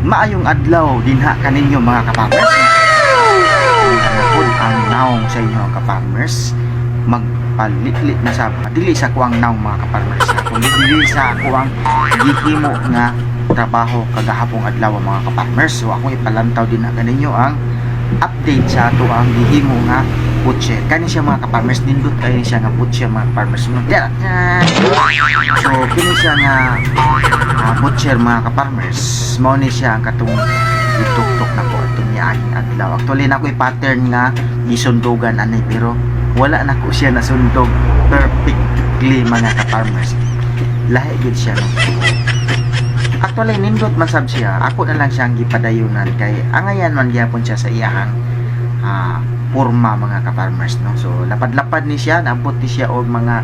Maayong adlaw dinha kaninyo mga ka-farmers. Napod ang naong sa inyo ka-farmers. Magpalitlit na sa dili sa kuang naong mga ka-farmers. Kundi dili sa kuang gihimo nga trabaho kagahapong adlaw mga ka-farmers. So akong ipalantaw din na kaninyo ang update sa ato ang gihimo nga butcher. Kani siya mga ka-farmers, nindot kayo siya nga butcher mga ka-farmers. So kini siya nga butcher mga ka-farmers. Mao ni siya ang katong ituktok na ko atong niaging adlaw. Actually na ko pattern nga gisundugan ani pero wala na ko siya nasundog perfectly mga ka-farmers. Lahi gid siya no. Actually nindot man sab siya. Ako na lang siyang gipadayunan kay angayan man gyapon siya sa iyahang porma mga ka-farmers no. So lapad-lapad ni siya, naabot ni siya og mga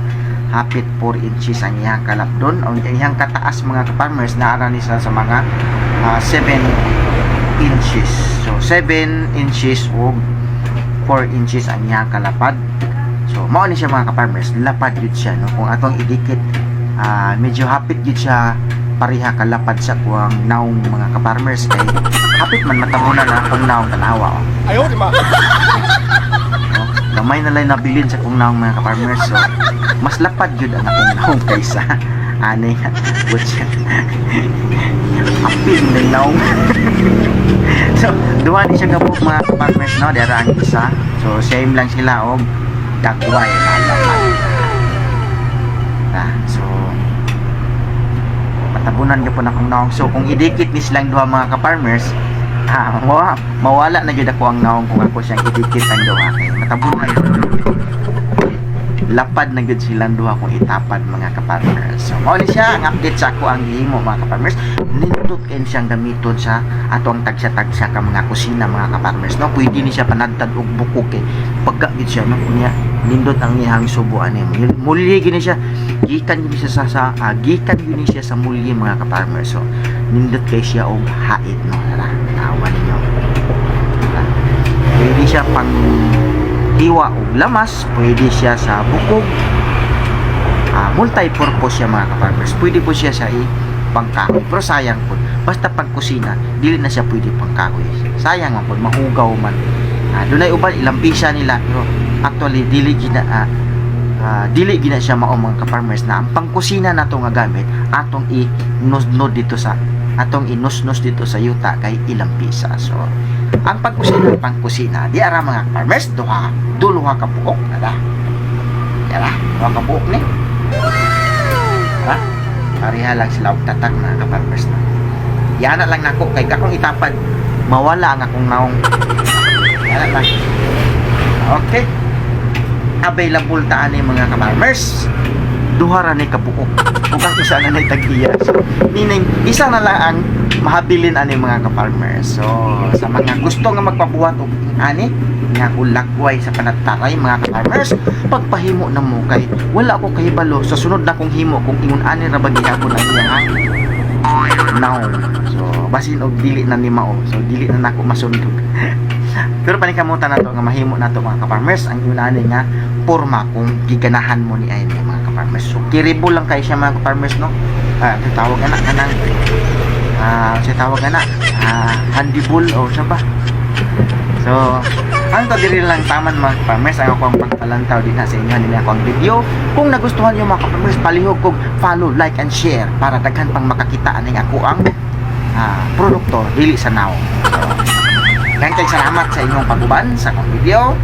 hapit 4 inches ang iyang kalapdon o iyang kataas mga ka-farmers, naara ni siya sa mga 7 inches. So 7 inches o 4 inches ang iyang kalapad. So mao ni siya mga ka-farmers, lapad gyud siya no. Kung atong idikit medyo hapit gyud siya pareha kalapad sa kuang naong mga ka-farmers kay hapit man matamunan na kung naong tanawa. Ayaw, di ba? Gamay na lang nabilin sa kung naong mga ka-farmers. So mas lapad yun ang akong naong kaysa anay butcher. Apil ng naong. So duha ni siya gabok mga ka-farmers no, dera ang isa. So same lang sila og dagway na lapad. So matabunan gyapon akong naong. So kung idikit ni silang duha mga ka-farmers, mawala na gyud ako ang naong kung ako siyang idikit ang duha kay matabunan lapad na gyud silang duha kung itapad mga ka-farmers. So mao ni siya ang update sa ako ang gihimo mga ka-farmers. Nindot ken siyang gamiton sa atong tagsa-tagsa ka mga kusina mga ka-farmers no. Pwede ni siya panadtad og buko kay pagka gid siya no kunya nindot ang iyang subo ani. Muli gini siya gikan gini siya gikan gini siya sa muli mga ka-farmers. So nindot kay siya og hait no. Tawa ninyo. Pwede siya pang hiwa o lamas, pwede siya sa bukog, multi-purpose siya mga ka-farmers. Pwede po siya sa pangkahoy, pero sayang po basta pang kusina dili na siya pwede pangkahoy, sayang man po, mahugaw man. Dunay uban ilambisa nila pero actually dili gina siya mao mga ka-farmers na ang pangkusina nato nga gamit atong inusnod dito sa inusnos dito sa yuta kay ilambisa. So ang pangkusina di ara mga farmers duha ka buok nada. Yara, duha ka buok ni. Pareha lang sila og tatak na ka farmers na. Yana lang nako kay akong itapad mawala ang akong naong. Yana lang. Okay. Available ta ani mga ka farmers. Duha ra ni ka buok. Ug ang isa na nay tag-iya. So meaning isa na lang ang mahabilin ani mga ka-farmers. So sa mga gusto nga magpabuhat og ani nga ulakway sa panagtaray mga ka-farmers, pagpahimo na mo kay wala ko kahibalo sa sunod na kong himo kung ingon ani ra ba gihapon ang iyang now. So basin og dili na ni mao. So dili na nako masundog. Pero panikamutan na to nga mahimo na to mga ka-farmers ang yunani nga porma kung giganahan mo ni ay mga ka-farmers. So kiribol lang kay siya mga ka-farmers no. Tawag na kanang siya tawag na handibul o siya ba. So ang to diri lang taman mga ka-farmers ang akong pagpalantaw din sa inyo nila akong video. Kung nagustuhan niyo mga ka-farmers, palihog kog follow, like and share para daghan pang makakita aning ako ang produkto dili sa now. So, salamat sa inyong pag-uban sa akong video.